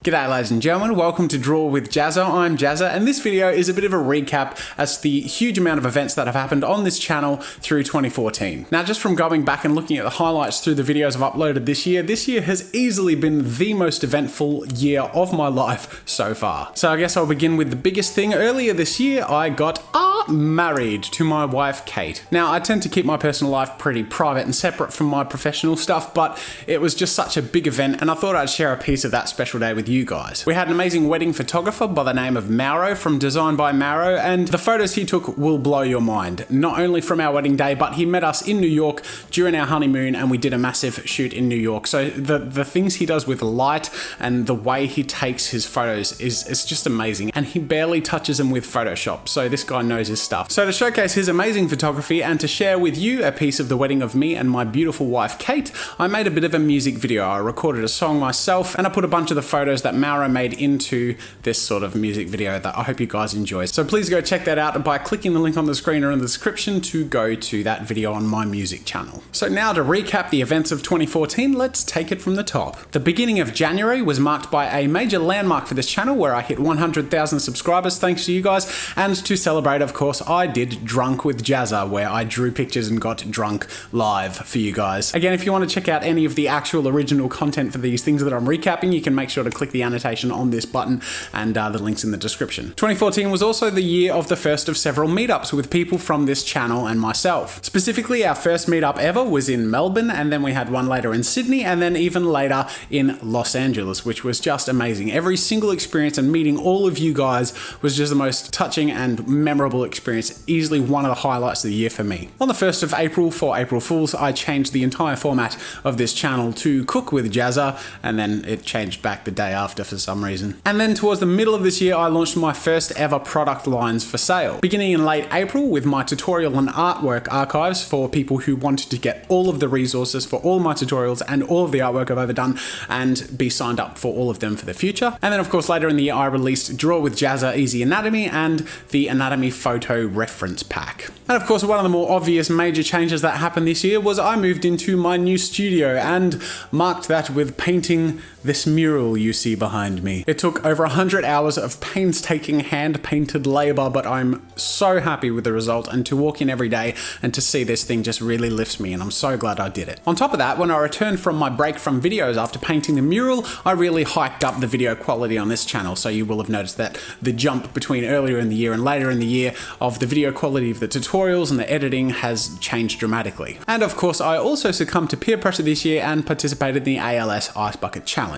G'day ladies and gentlemen, welcome to Draw with Jazza. I'm Jazza and this video is a bit of a recap as to the huge amount of events that have happened on this channel through 2014. Now just from going back and looking at the highlights through the videos I've uploaded this year has easily been the most eventful year of my life so far. So I guess I'll begin with the biggest thing. Earlier this year I got married to my wife Kate. Now I tend to keep my personal life pretty private and separate from my professional stuff, but it was just such a big event and I thought I'd share a piece of that special day with you guys. We had an amazing wedding photographer by the name of Mural from Design by Mural, and the photos he took will blow your mind. Not only from our wedding day, but he met us in New York during our honeymoon and we did a massive shoot in New York. So the things he does with light and the way he takes his photos is just amazing, and he barely touches them with Photoshop. So this guy knows his stuff. So to showcase his amazing photography and to share with you a piece of the wedding of me and my beautiful wife Kate, I made a bit of a music video. I recorded a song myself and I put a bunch of the photos that Mauro made into this sort of music video that I hope you guys enjoy. So please go check that out by clicking the link on the screen or in the description to go to that video on my music channel. So now to recap the events of 2014, let's take it from the top. The beginning of January was marked by a major landmark for this channel where I hit 100,000 subscribers thanks to you guys, and to celebrate, of course, I did Drunk with Jazza, where I drew pictures and got drunk live for you guys. Again, if you want to check out any of the actual original content for these things that I'm recapping, you can make sure to click the annotation on this button and the links in the description. 2014 was also the year of the first of several meetups with people from this channel and myself. Specifically, our first meetup ever was in Melbourne, and then we had one later in Sydney, and then even later in Los Angeles, which was just amazing. Every single experience and meeting all of you guys was just the most touching and memorable experience, easily one of the highlights of the year for me. On the 1st of April, for April Fools, I changed the entire format of this channel to Cook with Jazza, and then it changed back the day after for some reason. And then towards the middle of this year, I launched my first ever product lines for sale. Beginning in late April with my tutorial and artwork archives for people who wanted to get all of the resources for all my tutorials and all of the artwork I've ever done and be signed up for all of them for the future. And then of course later in the year I released Draw with Jazza Easy Anatomy and the Anatomy Photo Reference Pack. And of course one of the more obvious major changes that happened this year was I moved into my new studio and marked that with painting this mural you see behind me. It took over 100 hours of painstaking hand-painted labor, but I'm so happy with the result, and to walk in every day and to see this thing just really lifts me, and I'm so glad I did it. On top of that, when I returned from my break from videos after painting the mural, I really hiked up the video quality on this channel, so you will have noticed that the jump between earlier in the year and later in the year of the video quality of the tutorials and the editing has changed dramatically. And of course, I also succumbed to peer pressure this year and participated in the ALS Ice Bucket challenge.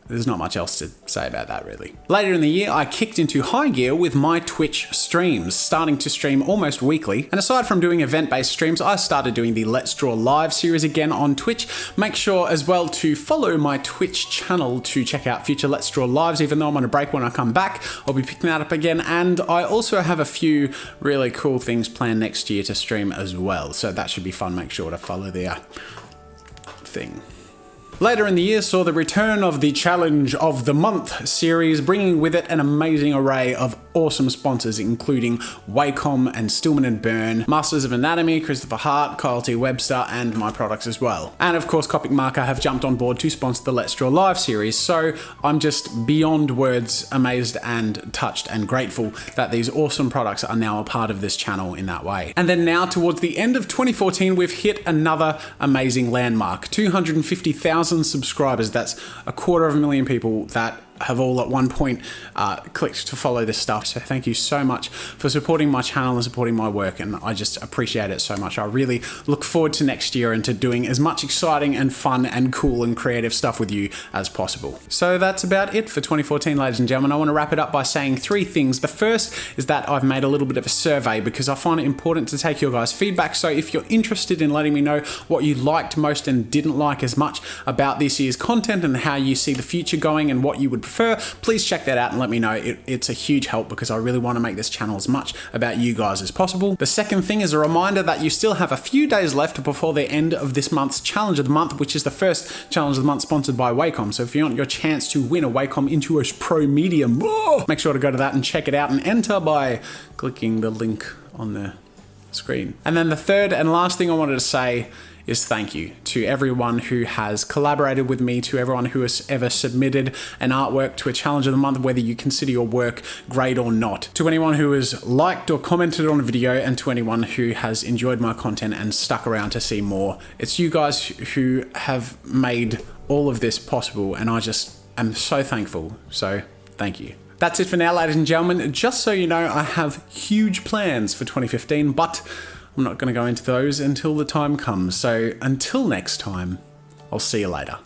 There's not much else to say about that really. Later in the year, I kicked into high gear with my Twitch streams, starting to stream almost weekly. And aside from doing event-based streams, I started doing the Let's Draw Live series again on Twitch. Make sure as well to follow my Twitch channel to check out future Let's Draw Lives. Even though I'm on a break, when I come back, I'll be picking that up again. And I also have a few really cool things planned next year to stream as well. So that should be fun. Make sure to follow the thing. Later in the year saw the return of the Challenge of the Month series, bringing with it an amazing array of awesome sponsors, including Wacom and Stillman & Byrne, Masters of Anatomy, Christopher Hart, Kyle T. Webster, and my products as well. And of course, Copic Marker have jumped on board to sponsor the Let's Draw Live series, so I'm just beyond words amazed and touched and grateful that these awesome products are now a part of this channel in that way. And then now, towards the end of 2014, we've hit another amazing landmark, 250,000 subscribers. That's 250,000 people that have all at one point clicked to follow this stuff. So thank you so much for supporting my channel and supporting my work, and I just appreciate it so much. I really look forward to next year and to doing as much exciting and fun and cool and creative stuff with you as possible. So that's about it for 2014, ladies and gentlemen. I want to wrap it up by saying 3 things. The first is that I've made a little bit of a survey because I find it important to take your guys' feedback. So if you're interested in letting me know what you liked most and didn't like as much about this year's content and how you see the future going and what you would prefer, please check that out and let me know. It's a huge help because I really want to make this channel as much about you guys as possible. The second thing is a reminder that you still have a few days left before the end of this month's Challenge of the Month, which is the first Challenge of the Month sponsored by Wacom. So if you want your chance to win a Wacom Intuos Pro Medium, make sure to go to that and check it out and enter by clicking the link on the screen. And then the third and last thing I wanted to say is thank you to everyone who has collaborated with me, to everyone who has ever submitted an artwork to a challenge of the month, whether you consider your work great or not, to anyone who has liked or commented on a video, and to anyone who has enjoyed my content and stuck around to see more. It's you guys who have made all of this possible, and I just am so thankful. So thank you. That's it for now, ladies and gentlemen. Just so you know, I have huge plans for 2015, but I'm not going to go into those until the time comes. So until next time, I'll see you later.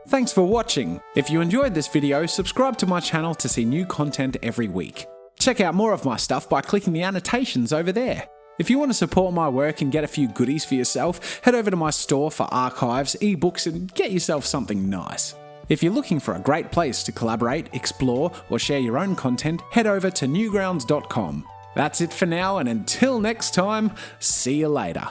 Thanks for watching. If you enjoyed this video, subscribe to my channel to see new content every week. Check out more of my stuff by clicking the annotations over there. If you want to support my work and get a few goodies for yourself, head over to my store for archives, ebooks, and get yourself something nice. If you're looking for a great place to collaborate, explore, or share your own content, head over to newgrounds.com. That's it for now, and until next time, see you later.